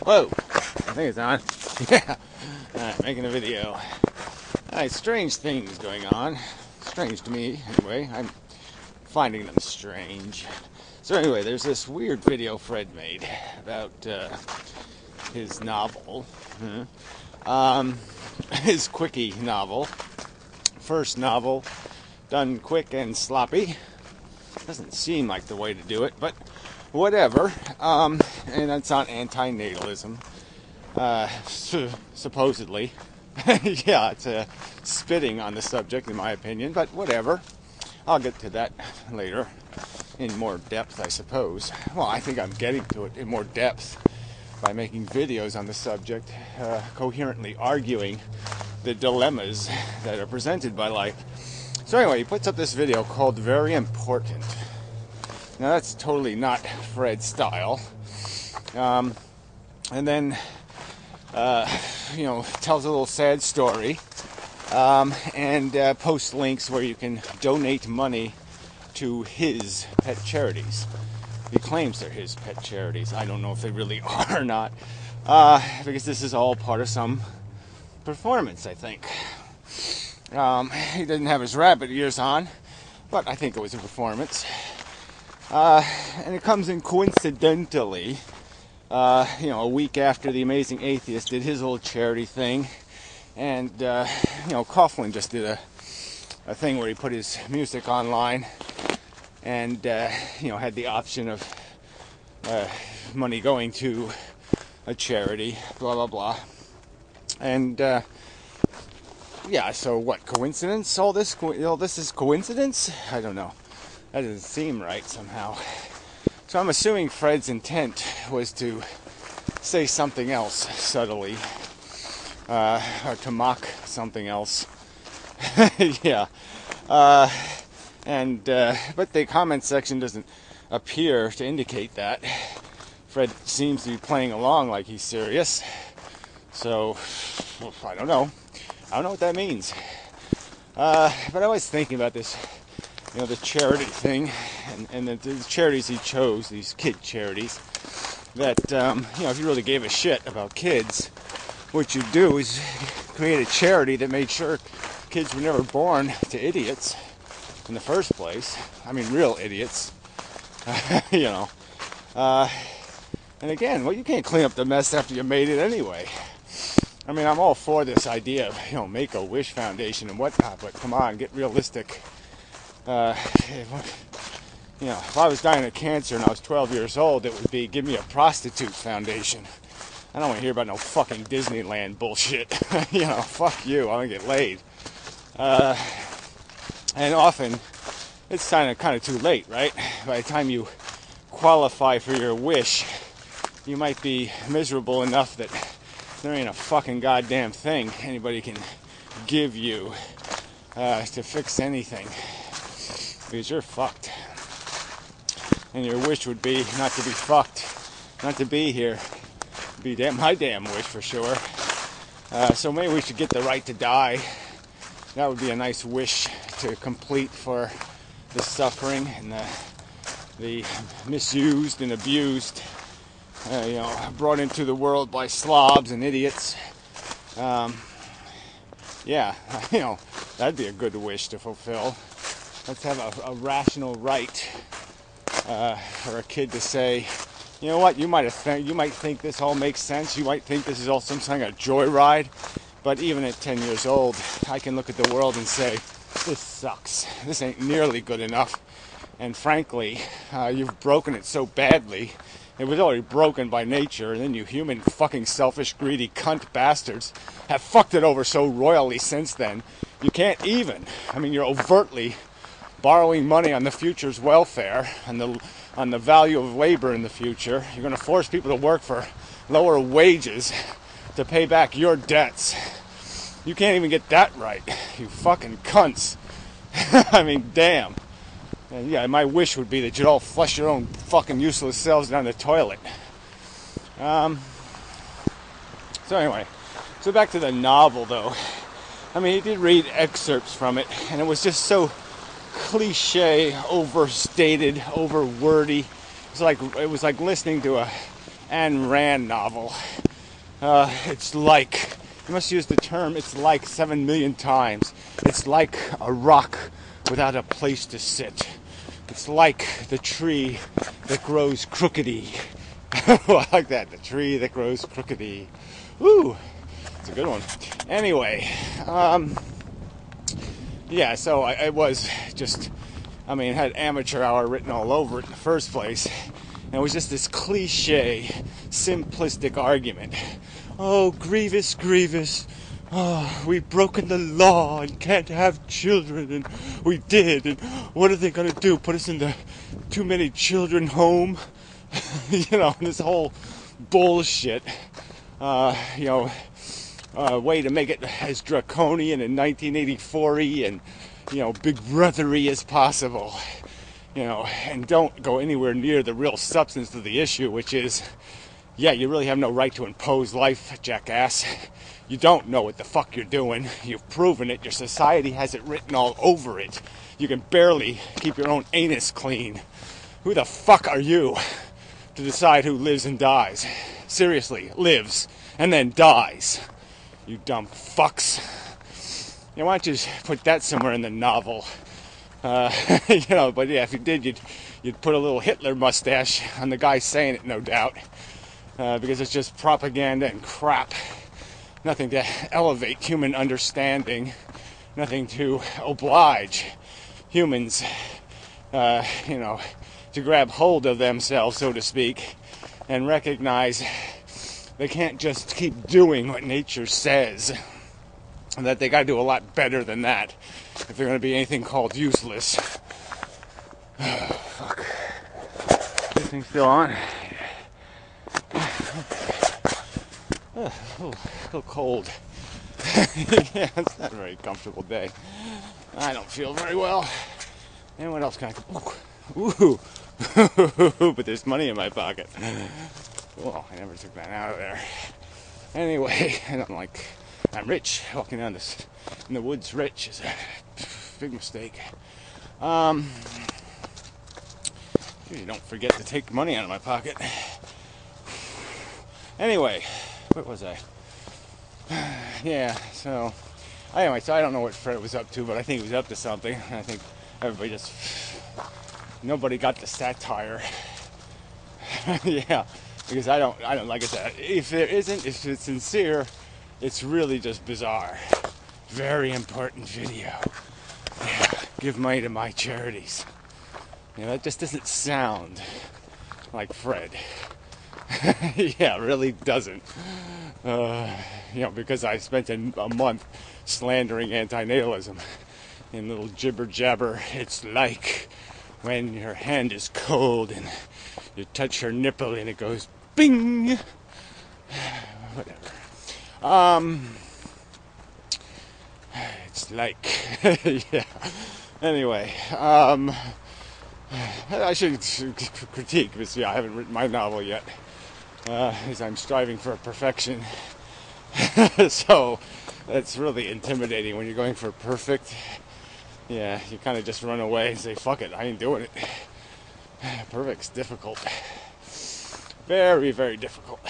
Whoa, I think it's on. Yeah. Alright, making a video. Alright, strange things going on. Strange to me, anyway. I'm finding them strange. So anyway, there's this weird video Fred made about his novel. His quickie novel. First novel, done quick and sloppy. Doesn't seem like the way to do it, but whatever. And that's on antinatalism. Supposedly. Yeah, it's spitting on the subject in my opinion, but whatever. I'll get to that later in more depth, I suppose. Well, I think I'm getting to it in more depth by making videos on the subject, coherently arguing the dilemmas that are presented by life. So anyway, he puts up this video called Very Important. Now that's totally not Fred's style. And then, tells a little sad story, and posts links where you can donate money to his pet charities. He claims they're his pet charities. I don't know if they really are or not, because this is all part of some performance, I think. He didn't have his rabbit ears on, but I think it was a performance. And it comes in coincidentally, a week after the Amazing Atheist did his little charity thing, and Coughlin just did a thing where he put his music online, and had the option of money going to a charity, blah blah blah, and so what? Coincidence? All this is coincidence? I don't know. That doesn't seem right somehow. So I'm assuming Fred's intent was to say something else subtly, or to mock something else. Yeah. But the comment section doesn't appear to indicate that. Fred seems to be playing along like he's serious. So, I don't know. I don't know what that means. But I was thinking about this, the charity thing, and the charities he chose, these kid charities, that, if you really gave a shit about kids, what you do is create a charity that made sure kids were never born to idiots in the first place. I mean, real idiots. And again, you can't clean up the mess after you made it anyway. I mean, I'm all for this idea of, Make-A-Wish Foundation and whatnot, but come on, get realistic. If I was dying of cancer and I was 12 years old, it would be, give me a prostitute foundation. I don't want to hear about no fucking Disneyland bullshit. Fuck you, I want to get laid. And often, it's kind of too late, right? By the time you qualify for your wish, you might be miserable enough that there ain't a fucking goddamn thing anybody can give you to fix anything, because you're fucked. And your wish would be not to be fucked, not to be here. Be my damn wish for sure. So maybe we should get the right to die. That would be a nice wish to complete for the suffering and the misused and abused, brought into the world by slobs and idiots. That'd be a good wish to fulfill. Let's have a rational right for a kid to say, you know what, you might think this all makes sense. You might think this is all some kind of joyride. But even at 10 years old, I can look at the world and say, this sucks. This ain't nearly good enough. And frankly, you've broken it so badly. It was already broken by nature, and then you human fucking selfish, greedy cunt bastards have fucked it over so royally since then. You can't even. I mean, you're overtly borrowing money on the future's welfare and on the value of labor in the future. You're going to force people to work for lower wages to pay back your debts. You can't even get that right, you fucking cunts. I mean, damn. And yeah, my wish would be that you'd all flush your own fucking useless selves down the toilet. So anyway, so back to the novel though. I mean, he did read excerpts from it, and it was just so cliche, overstated, overwordy. It was like listening to Ayn Rand novel. It's like, you must use the term, it's like 7 million times. It's like a rock without a place to sit. It's like the tree that grows crookedy. I like that, the tree that grows crookedy. Woo! It's a good one. Anyway, yeah, so I was just, I mean, it had amateur hour written all over it in the first place. And it was just this cliche, simplistic argument. Oh, grievous, grievous. Oh, we've broken the law and can't have children, and we did, and what are they going to do? Put us in the too many children home? You know, this whole bullshit, way to make it as draconian and 1984-y and, big brothery as possible. And don't go anywhere near the real substance of the issue, which is, yeah, you really have no right to impose life, jackass. You don't know what the fuck you're doing. You've proven it. Your society has it written all over it. You can barely keep your own anus clean. Who the fuck are you to decide who lives and dies? Seriously, lives and then dies. You dumb fucks. Why don't you just put that somewhere in the novel? But yeah, if you did, you'd put a little Hitler mustache on the guy saying it, no doubt. Because it's just propaganda and crap. Nothing to elevate human understanding. Nothing to oblige humans, to grab hold of themselves, so to speak, and recognize they can't just keep doing what nature says. And that they got to do a lot better than that if they're going to be anything called useless. Fuck. This thing's still on. A little cold. Yeah, it's not a very comfortable day. I don't feel very well. And what else can I... Ooh. But there's money in my pocket. Well, I never took that out of there. Anyway, I'm rich. Walking down this in the woods rich is a big mistake. Usually don't forget to take money out of my pocket. Anyway, what was I? Yeah, so I don't know what Fred was up to, but I think he was up to something. I think everybody nobody got the satire. Yeah, because I don't like it that. If it's sincere, it's really just bizarre. Very important video. Yeah, give money to my charities. That just doesn't sound like Fred. Yeah, it really doesn't. Because I spent a month slandering antinatalism in little jibber jabber. It's like when your hand is cold and you touch your nipple and it goes bing. Whatever. It's like, yeah. Anyway, I should critique because, yeah, I haven't written my novel yet. As I'm striving for perfection. So that's really intimidating when you're going for perfect. Yeah, you kind of just run away and say, fuck it, I ain't doing it. Perfect's difficult. Very, very difficult.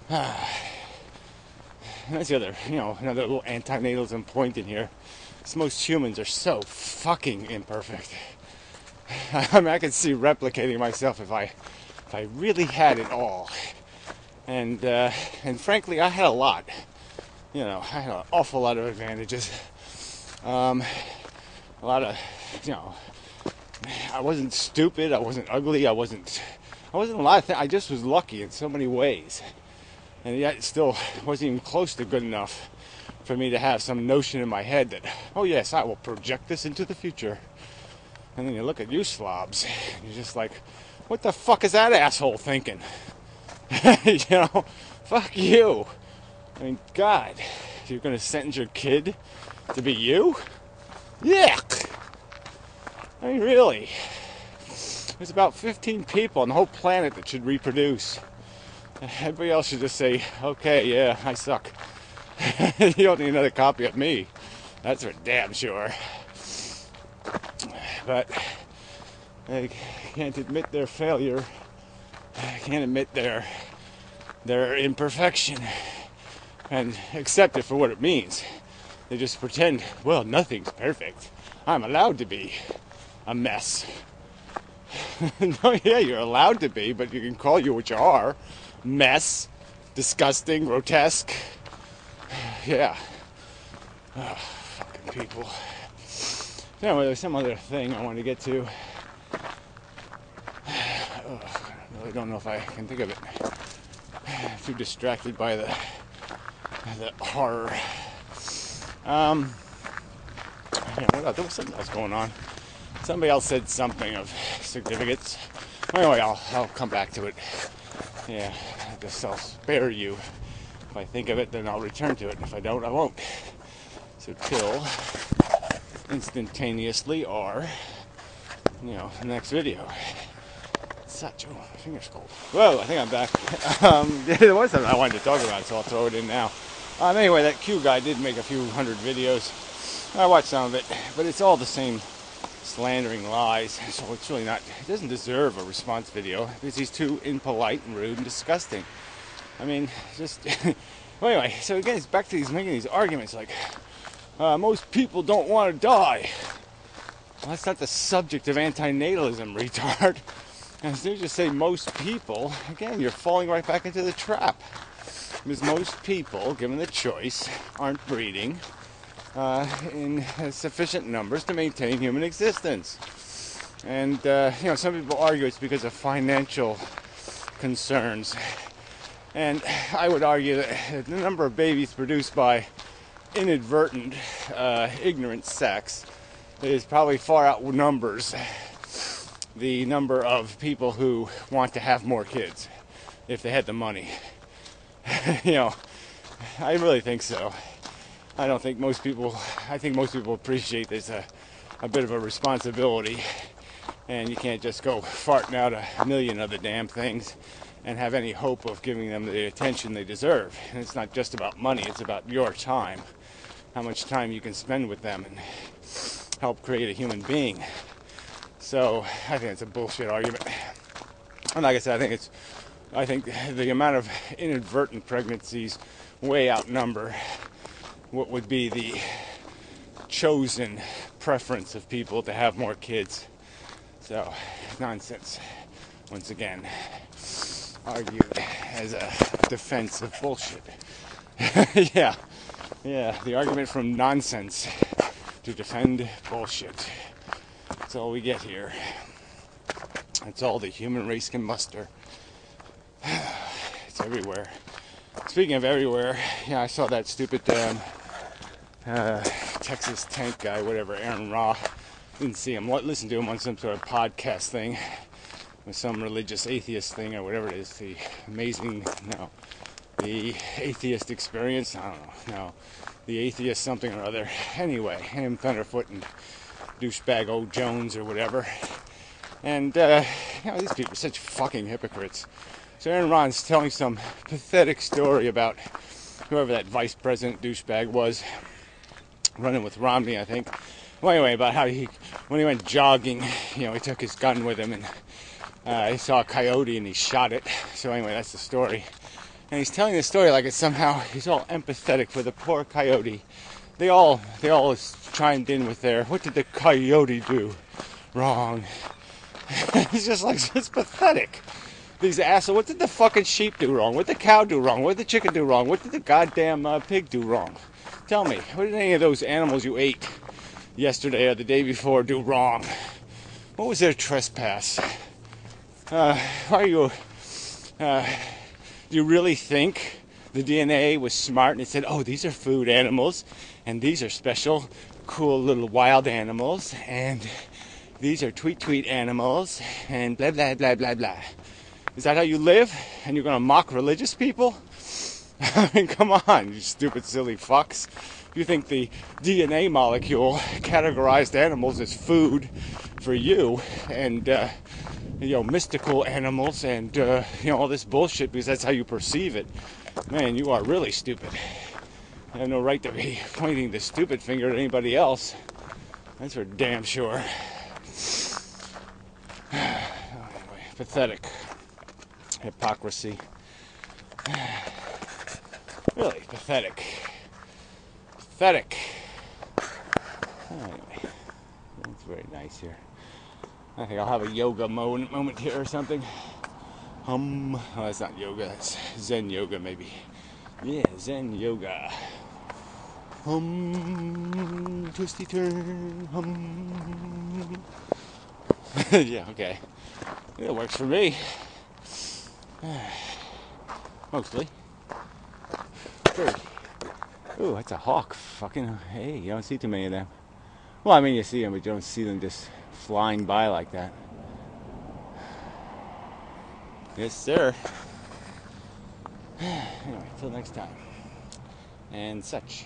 That's the other, another little antinatalism point in here. Most humans are so fucking imperfect. I mean, I could see replicating myself if I really had it all. And frankly, I had a lot. I had an awful lot of advantages. A lot of, I wasn't stupid. I wasn't ugly. I wasn't a lot of things. I just was lucky in so many ways. And yet it still wasn't even close to good enough for me to have some notion in my head that, oh yes, I will project this into the future. And then you look at you slobs, and you're just like, what the fuck is that asshole thinking? Fuck you. I mean, God, you're going to sentence your kid to be you? Yuck. I mean, really. There's about 15 people on the whole planet that should reproduce. Everybody else should just say, okay, yeah, I suck. You don't need another copy of me. That's for damn sure. But they can't admit their failure. can't admit their imperfection and accept it for what it means. They just pretend, well, nothing's perfect. I'm allowed to be a mess. No, yeah, you're allowed to be, but you can call you what you are. Mess, disgusting, grotesque. Yeah. Oh, fucking people. Anyway, there's some other thing I wanted to get to. Oh, I really don't know if I can think of it. I'm too distracted by the horror. Yeah, what else? There was something else going on. Somebody else said something of significance. Anyway, I'll come back to it. Yeah, I guess I'll spare you. If I think of it, then I'll return to it. If I don't, I won't. So till instantaneously or, the next video. Such, oh, my finger's cold. Whoa, I think I'm back. There was something I wanted to talk about, so I'll throw it in now. Anyway, that Q guy did make a few hundred videos. I watched some of it, but it's all the same slandering lies, so it's really not, it doesn't deserve a response video because he's too impolite and rude and disgusting. I mean, just, well, anyway, so again, it's back to making these arguments like, most people don't want to die. Well, that's not the subject of antinatalism, retard. And as soon as you say most people, again, you're falling right back into the trap. Because most people, given the choice, aren't breeding in sufficient numbers to maintain human existence. And, some people argue it's because of financial concerns. And I would argue that the number of babies produced by inadvertent, ignorant sex is probably far outnumbers the number of people who want to have more kids if they had the money. I really think so. I think most people appreciate there's a bit of a responsibility, and you can't just go farting out a million other damn things and have any hope of giving them the attention they deserve. And it's not just about money, it's about your time, how much time you can spend with them and help create a human being. So I think it's a bullshit argument. And like I said, I think the amount of inadvertent pregnancies way outnumber what would be the chosen preference of people to have more kids. So, nonsense. Once again, argued as a defense of bullshit. Yeah, the argument from nonsense to defend bullshit. That's all we get here. That's all the human race can muster. It's everywhere. Speaking of everywhere, I saw that stupid Texas tank guy, whatever, Aaron Ra. Didn't see him. Listen to him on some sort of podcast thing with some religious atheist thing or whatever it is. The atheist experience. I don't know. No, the atheist something or other. Anyway, him, Thunderfoot, and douchebag O. Jones or whatever. And these people are such fucking hypocrites. So Aaron Ron's telling some pathetic story about whoever that vice president douchebag was, running with Romney, I think. Well, anyway, about how when he went jogging, he took his gun with him and he saw a coyote and he shot it. So anyway, that's the story. And he's telling the story like it's somehow he's all empathetic for the poor coyote. They all chimed in with what did the coyote do wrong? It's just like, it's pathetic. These assholes, what did the fucking sheep do wrong? What did the cow do wrong? What did the chicken do wrong? What did the goddamn pig do wrong? Tell me, what did any of those animals you ate yesterday or the day before do wrong? What was their trespass? Do you really think the DNA was smart and it said, oh, these are food animals, and these are special, cool little wild animals, and these are tweet animals, and blah, blah, blah, blah, blah. Is that how you live? And you're going to mock religious people? I mean, come on, you stupid, silly fucks. You think the DNA molecule categorized animals as food for you, and, mystical animals, and, all this bullshit because that's how you perceive it. Man, you are really stupid. I have no right to be pointing the stupid finger at anybody else. That's for damn sure. Anyway, pathetic. Hypocrisy. Really pathetic. Pathetic. Anyway, it's very nice here. I think I'll have a yoga moment here or something. Oh, that's not yoga. That's Zen yoga, maybe. Yeah, Zen yoga. Twisty turn. Yeah, okay. It works for me. Mostly. Ooh, that's a hawk. Fucking, hey, you don't see too many of them. Well, I mean, you see them, but you don't see them just flying by like that. Yes, sir. Anyway, until next time. And such.